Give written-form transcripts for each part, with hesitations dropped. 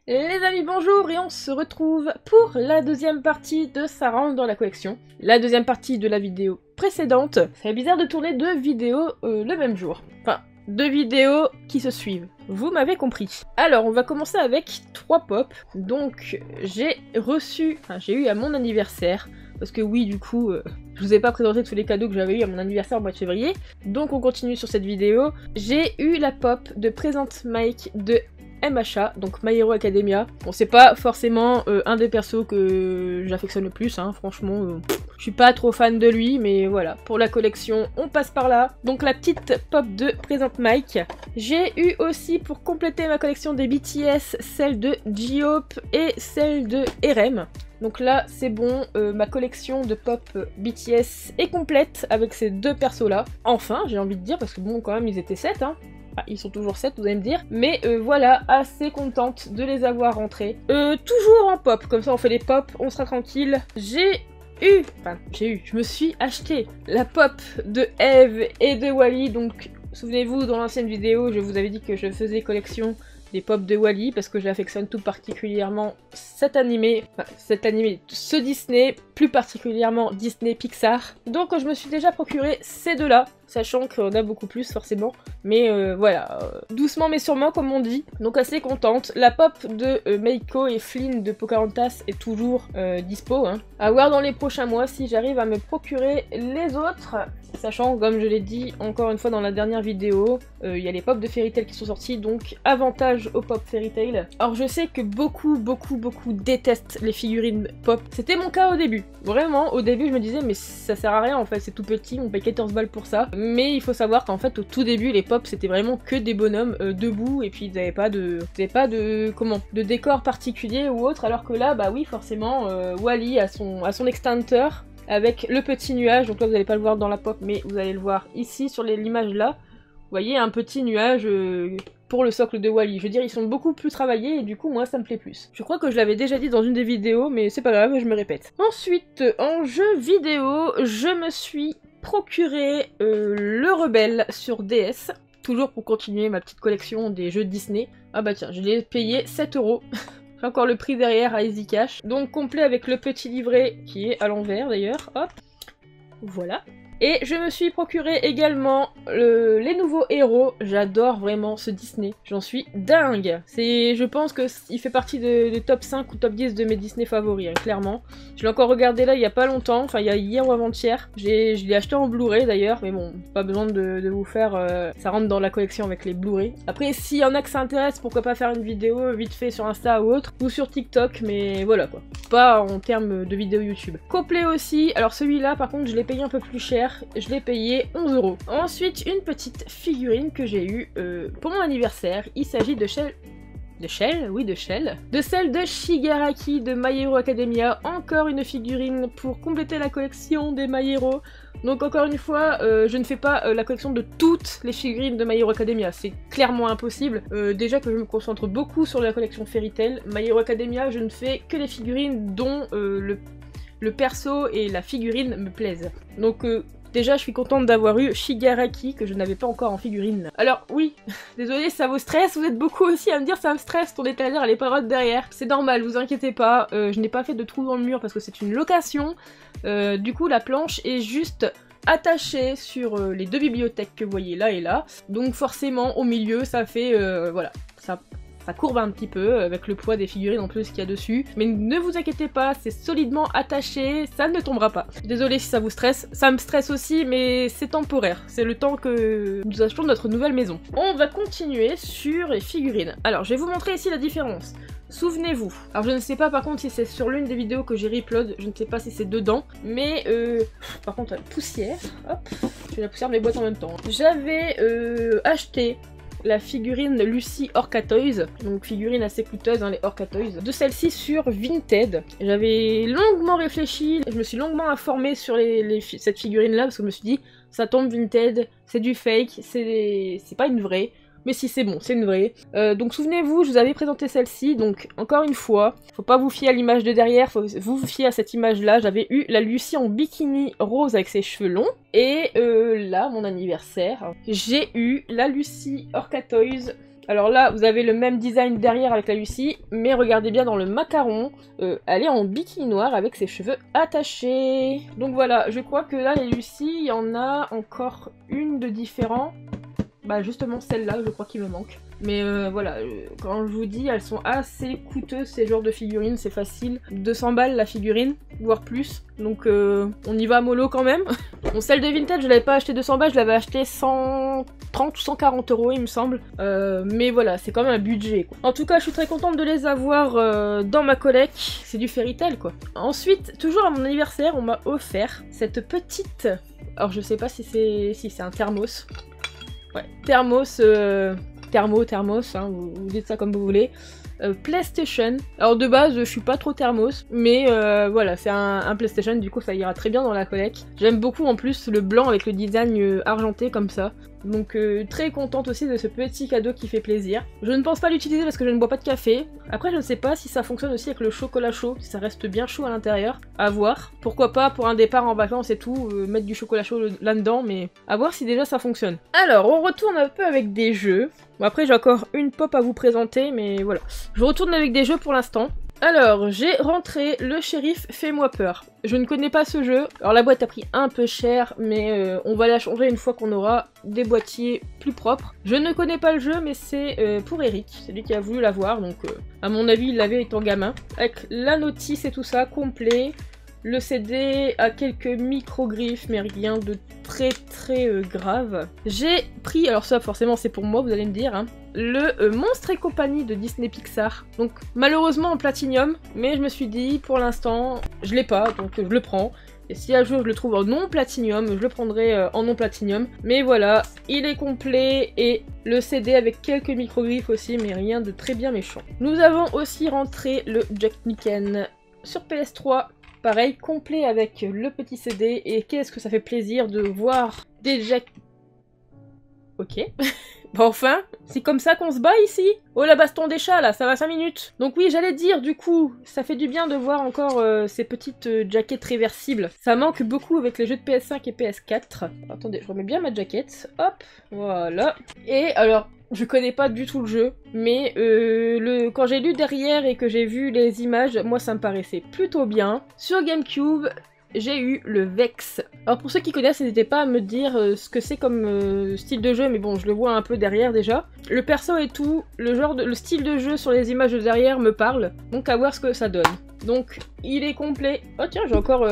Les amis, bonjour et on se retrouve pour la deuxième partie de Ça rentre dans la collection. La deuxième partie de la vidéo précédente. C'est bizarre de tourner deux vidéos le même jour. Enfin, deux vidéos qui se suivent. Vous m'avez compris. Alors, on va commencer avec 3 pop. Donc, j'ai eu à mon anniversaire. Parce que oui, du coup, je vous ai pas présenté tous les cadeaux que j'avais eu à mon anniversaire au mois de février. Donc, on continue sur cette vidéo. J'ai eu la pop de Present Mike de MHA, donc My Hero Academia. Bon, c'est pas forcément un des persos que j'affectionne le plus, hein, franchement, je suis pas trop fan de lui, mais voilà, pour la collection, on passe par là. Donc la petite pop de Present Mike. J'ai eu aussi, pour compléter ma collection des BTS, celle de J-Hope et celle de RM. Donc là, c'est bon, ma collection de pop BTS est complète avec ces deux persos-là. Enfin, j'ai envie de dire, parce que bon, quand même, ils étaient 7, hein. Enfin, ils sont toujours 7, vous allez me dire. Mais voilà, assez contente de les avoir rentrés. Toujours en pop, comme ça on fait les pop, on sera tranquille. Je me suis acheté la pop de Eve et de Wally. Donc, souvenez-vous, dans l'ancienne vidéo, je vous avais dit que je faisais collection des pop de Wally, parce que j'affectionne tout particulièrement ce Disney, plus particulièrement Disney Pixar. Donc je me suis déjà procuré ces deux-là, sachant qu'on a beaucoup plus forcément, mais voilà, doucement mais sûrement comme on dit, donc assez contente. La pop de Meiko et Flynn de Pocahontas est toujours dispo, hein. À voir dans les prochains mois si j'arrive à me procurer les autres, sachant, comme je l'ai dit encore une fois dans la dernière vidéo, il y a les pop de Fairy Tail qui sont sortis, donc avantage aux pop Fairy Tail. Alors je sais que beaucoup détestent les figurines pop, c'était mon cas au début. Vraiment, au début je me disais mais ça sert à rien en fait, c'est tout petit, on paye 14 balles pour ça. Mais il faut savoir qu'en fait au tout début les pop c'était vraiment que des bonhommes debout, et puis ils n'avaient pas de décor particulier ou autre, alors que là bah oui forcément Wally a son extincteur avec le petit nuage. Donc là vous n'allez pas le voir dans la pop, mais vous allez le voir ici sur l'image là. Vous voyez un petit nuage pour le socle de Wally. Je veux dire, ils sont beaucoup plus travaillés et du coup, moi, ça me plaît plus. Je crois que je l'avais déjà dit dans une des vidéos, mais c'est pas grave, je me répète. Ensuite, en jeu vidéo, je me suis procuré le Rebelle sur DS. Toujours pour continuer ma petite collection des jeux Disney. Ah bah tiens, je l'ai payé 7 €. J'ai encore le prix derrière à Easy Cash. Donc complet avec le petit livret qui est à l'envers d'ailleurs. Hop. Voilà. Et je me suis procuré également les nouveaux héros. J'adore vraiment ce Disney. J'en suis dingue. Je pense qu'il fait partie des top 5 ou top 10 de mes Disney favoris, hein, clairement. Je l'ai encore regardé là il y a pas longtemps, enfin il y a hier ou avant-hier. Je l'ai acheté en Blu-ray d'ailleurs, mais bon, pas besoin de vous faire... ça rentre dans la collection avec les Blu-ray. Après, s'il y en a que ça intéresse, pourquoi pas faire une vidéo vite fait sur Insta ou autre, ou sur TikTok, mais voilà quoi. Pas en termes de vidéo YouTube. Complet aussi, alors celui-là par contre je l'ai payé un peu plus cher. Je l'ai payé 11 €. Ensuite, une petite figurine que j'ai eue pour mon anniversaire. Il s'agit de Shell. De Shell. De celle de Shigaraki de My Hero Academia. Encore une figurine pour compléter la collection des My Hero. Donc encore une fois, je ne fais pas la collection de toutes les figurines de My Hero Academia. C'est clairement impossible. Déjà que je me concentre beaucoup sur la collection Fairy Tail. My Hero Academia, je ne fais que les figurines dont le perso et la figurine me plaisent. Donc déjà, je suis contente d'avoir eu Shigaraki, que je n'avais pas encore en figurine. Alors oui, désolé, ça vous stresse, vous êtes beaucoup aussi à me dire ça me stresse, ton étagère elle est pas droite derrière. C'est normal, vous inquiétez pas, je n'ai pas fait de trou dans le mur parce que c'est une location. Du coup, la planche est juste attachée sur les deux bibliothèques que vous voyez là et là. Donc forcément, au milieu, ça fait, voilà, ça courbe un petit peu avec le poids des figurines en plus qu'il y a dessus. Mais ne vous inquiétez pas, c'est solidement attaché, ça ne tombera pas. Désolée si ça vous stresse, ça me stresse aussi, mais c'est temporaire. C'est le temps que nous achetons notre nouvelle maison. On va continuer sur les figurines. Alors, je vais vous montrer ici la différence. Souvenez-vous. Alors je ne sais pas par contre si c'est sur l'une des vidéos que j'ai re-upload, je ne sais pas si c'est dedans, mais par contre la poussière, hop, je fais la poussière de mes boîtes en même temps. J'avais acheté la figurine Lucy Orca Toys, donc figurine assez coûteuse, hein, les Orca Toys, de celle-ci sur Vinted. J'avais longuement réfléchi, je me suis longuement informée sur cette figurine là, parce que je me suis dit, ça tombe Vinted, c'est du fake, c'est pas une vraie. Mais si c'est bon, c'est une vraie. Donc souvenez-vous, je vous avais présenté celle-ci, donc encore une fois, faut pas vous fier à l'image de derrière, faut vous fier à cette image-là. J'avais eu la Lucy en bikini rose avec ses cheveux longs, et là, mon anniversaire, j'ai eu la Lucy Orca Toys Alors là, vous avez le même design derrière avec la Lucie, mais regardez bien dans le macaron, elle est en bikini noir avec ses cheveux attachés. Donc voilà, je crois que là, les Lucie, il y en a encore une de différent. Bah justement celle-là, je crois qu'il me manque. Mais voilà, quand je vous dis, elles sont assez coûteuses ces genres de figurines, c'est facile. 200 balles la figurine, voire plus. Donc on y va mollo quand même. Bon, celle de Vintage, je l'avais pas acheté 200 balles, je l'avais acheté 130 ou 140 € il me semble. Mais voilà, c'est quand même un budget, quoi. En tout cas, je suis très contente de les avoir dans ma collecte. C'est du Fairy Tail, quoi. Ensuite, toujours à mon anniversaire, on m'a offert cette petite... Alors je sais pas si c'est un thermos. Ouais, thermos... thermos, hein, vous dites ça comme vous voulez. PlayStation. Alors de base, je suis pas trop thermos, mais voilà, c'est un PlayStation, du coup ça ira très bien dans la collecte. J'aime beaucoup en plus le blanc avec le design argenté comme ça. Donc très contente aussi de ce petit cadeau qui fait plaisir. Je ne pense pas l'utiliser parce que je ne bois pas de café. Après je ne sais pas si ça fonctionne aussi avec le chocolat chaud, si ça reste bien chaud à l'intérieur. À voir. Pourquoi pas pour un départ en vacances et tout, mettre du chocolat chaud là-dedans, mais à voir si déjà ça fonctionne. Alors on retourne un peu avec des jeux. Bon, après j'ai encore une pop à vous présenter, mais voilà. Je retourne avec des jeux pour l'instant. Alors, j'ai rentré le shérif Fais-moi peur. Je ne connais pas ce jeu. Alors la boîte a pris un peu cher, mais on va la changer une fois qu'on aura des boîtiers plus propres. Je ne connais pas le jeu, mais c'est pour Eric. C'est lui qui a voulu l'avoir, donc à mon avis il l'avait étant gamin. Avec la notice et tout ça, complet. Le CD a quelques micro-griffes, mais rien de très grave. J'ai pris, alors ça forcément c'est pour moi, vous allez me dire, hein, le Monstres et compagnie de Disney Pixar. Donc malheureusement en platinium, mais je me suis dit pour l'instant je l'ai pas, donc je le prends. Et si un jour je le trouve en non platinium, je le prendrai en non platinium. Mais voilà, il est complet et le CD avec quelques micro-griffes aussi, mais rien de très bien méchant. Nous avons aussi rentré le Jack Nicken sur PS3. Pareil, complet avec le petit CD, et qu'est-ce que ça fait plaisir de voir des Jack... Ok. Bon, enfin, c'est comme ça qu'on se bat ici? Oh, la baston des chats, là, ça va 5 minutes. Donc oui, j'allais dire, du coup, ça fait du bien de voir encore ces petites jaquettes réversibles. Ça manque beaucoup avec les jeux de PS5 et PS4. Attendez, je remets bien ma jaquette. Hop, voilà. Et alors... je connais pas du tout le jeu, mais quand j'ai lu derrière et que j'ai vu les images, moi ça me paraissait plutôt bien. Sur GameCube, j'ai eu le Vex. Alors pour ceux qui connaissent, n'hésitez pas à me dire ce que c'est comme style de jeu, mais bon, je le vois un peu derrière déjà. Le perso et tout, le style de jeu sur les images de derrière me parle, donc à voir ce que ça donne. Donc, il est complet. Oh tiens, j'ai encore...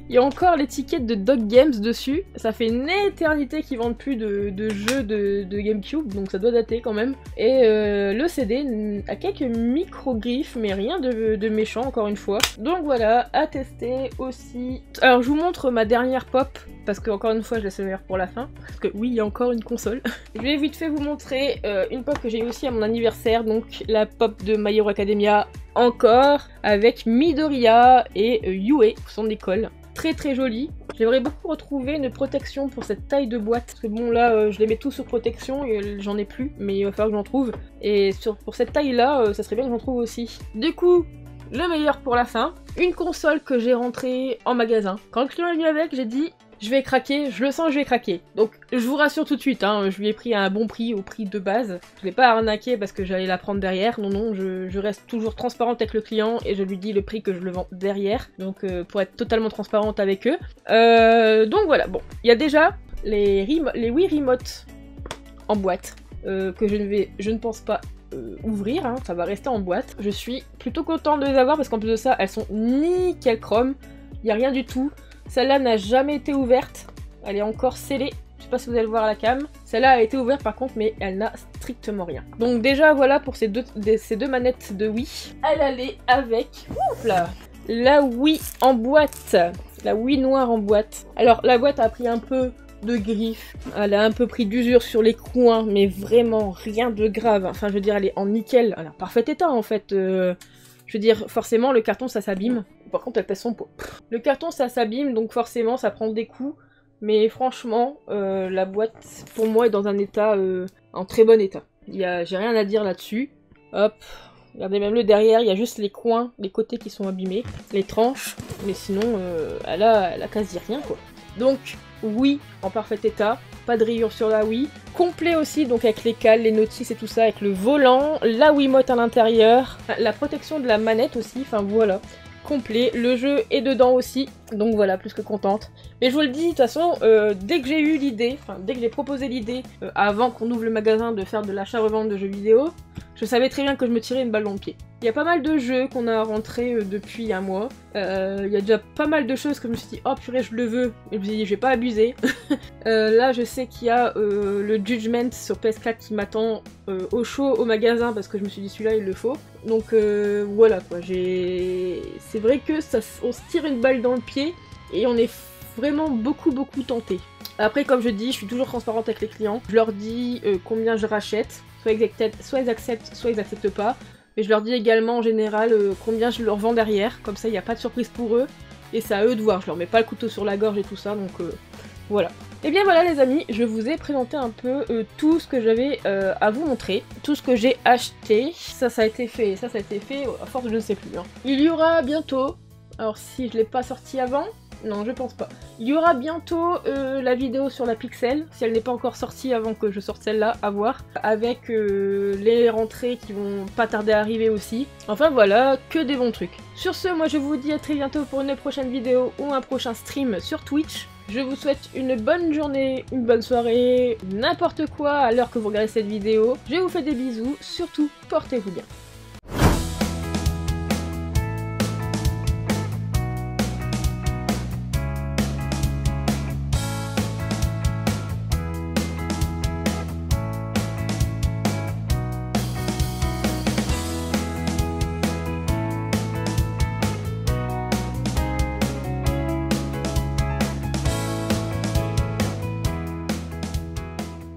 il y a encore l'étiquette de Dog Games dessus. Ça fait une éternité qu'ils vendent plus de jeux de GameCube, donc ça doit dater quand même. Et le CD a quelques micro-griffes, mais rien de méchant encore une fois. Donc voilà, à tester aussi. Alors je vous montre ma dernière pop, parce que encore une fois je laisse le meilleur pour la fin. Parce que oui, il y a encore une console. Je vais vite fait vous montrer une pop que j'ai eu aussi à mon anniversaire, donc la pop de My Hero Academia encore, avec Midoriya et Yue, son école. Très jolie. J'aimerais beaucoup retrouver une protection pour cette taille de boîte. Parce que bon là, je les mets tous sur protection et j'en ai plus, mais il va falloir que j'en trouve. Et pour cette taille là, ça serait bien que j'en trouve aussi. Du coup, le meilleur pour la fin, une console que j'ai rentrée en magasin. Quand le client est venu avec, j'ai dit... je vais craquer, je le sens, je vais craquer. Donc je vous rassure tout de suite, hein, je lui ai pris à un bon prix, au prix de base. Je l'ai pas arnaqué parce que j'allais la prendre derrière, non, je reste toujours transparente avec le client et je lui dis le prix que je le vends derrière. Donc pour être totalement transparente avec eux. Donc voilà, bon, il y a déjà les Wii Remote en boîte, que je ne pense pas ouvrir, hein, ça va rester en boîte. Je suis plutôt contente de les avoir parce qu'en plus de ça, elles sont nickel chrome, il n'y a rien du tout. Celle-là n'a jamais été ouverte, elle est encore scellée, je sais pas si vous allez le voir à la cam. Celle-là a été ouverte par contre, mais elle n'a strictement rien. Donc déjà voilà pour ces deux manettes de Wii. Elle allait avec, ouf là, la Wii en boîte, la Wii noire en boîte. Alors la boîte a pris un peu de griffes, elle a un peu pris d'usure sur les coins, mais vraiment rien de grave. Enfin je veux dire, elle est en nickel, elle est en parfait état en fait. Je veux dire, forcément le carton ça s'abîme. Par contre elle pèse son poids. Le carton ça s'abîme, donc forcément ça prend des coups. Mais franchement, la boîte pour moi est dans un état, en très bon état. J'ai rien à dire là-dessus. Hop, regardez même le derrière, il y a juste les coins, les côtés qui sont abîmés, les tranches. Mais sinon, elle a quasi rien quoi. Donc Wii en parfait état, pas de rayures sur la Wii. Complet aussi, donc avec les cales, les notices et tout ça, avec le volant, la Wiimote à l'intérieur, la protection de la manette aussi, enfin voilà. Complet, le jeu est dedans aussi, donc voilà, plus que contente. Mais je vous le dis, de toute façon, dès que j'ai eu l'idée, enfin dès que j'ai proposé l'idée, avant qu'on ouvre le magasin de faire de l'achat-revente de jeux vidéo, je savais très bien que je me tirais une balle dans le pied. Il y a pas mal de jeux qu'on a rentrés depuis un mois, il y a déjà pas mal de choses que je me suis dit, oh purée je le veux, et je me suis dit je vais pas abuser. Là je sais qu'il y a le Judgment sur PS4 qui m'attend au chaud au magasin parce que je me suis dit celui-là il le faut. Donc voilà quoi, c'est vrai que on se tire une balle dans le pied et on est vraiment beaucoup tenté. Après comme je dis, je suis toujours transparente avec les clients, je leur dis combien je rachète, soit ils acceptent, soit ils acceptent pas. Mais je leur dis également en général combien je leur vends derrière, comme ça il n'y a pas de surprise pour eux, et c'est à eux de voir, je leur mets pas le couteau sur la gorge et tout ça, donc voilà. Et bien voilà les amis, je vous ai présenté un peu tout ce que j'avais à vous montrer, tout ce que j'ai acheté, ça a été fait, ça a été fait, à force je ne sais plus. Hein. Il y aura bientôt, alors si je l'ai pas sorti avant, non je pense pas, il y aura bientôt la vidéo sur la Pixel, si elle n'est pas encore sortie avant que je sorte celle-là, à voir, avec les rentrées qui vont pas tarder à arriver aussi. Enfin voilà, que des bons trucs. Sur ce, moi je vous dis à très bientôt pour une prochaine vidéo ou un prochain stream sur Twitch. Je vous souhaite une bonne journée, une bonne soirée, n'importe quoi à l'heure que vous regardez cette vidéo. Je vous fais des bisous, surtout portez-vous bien.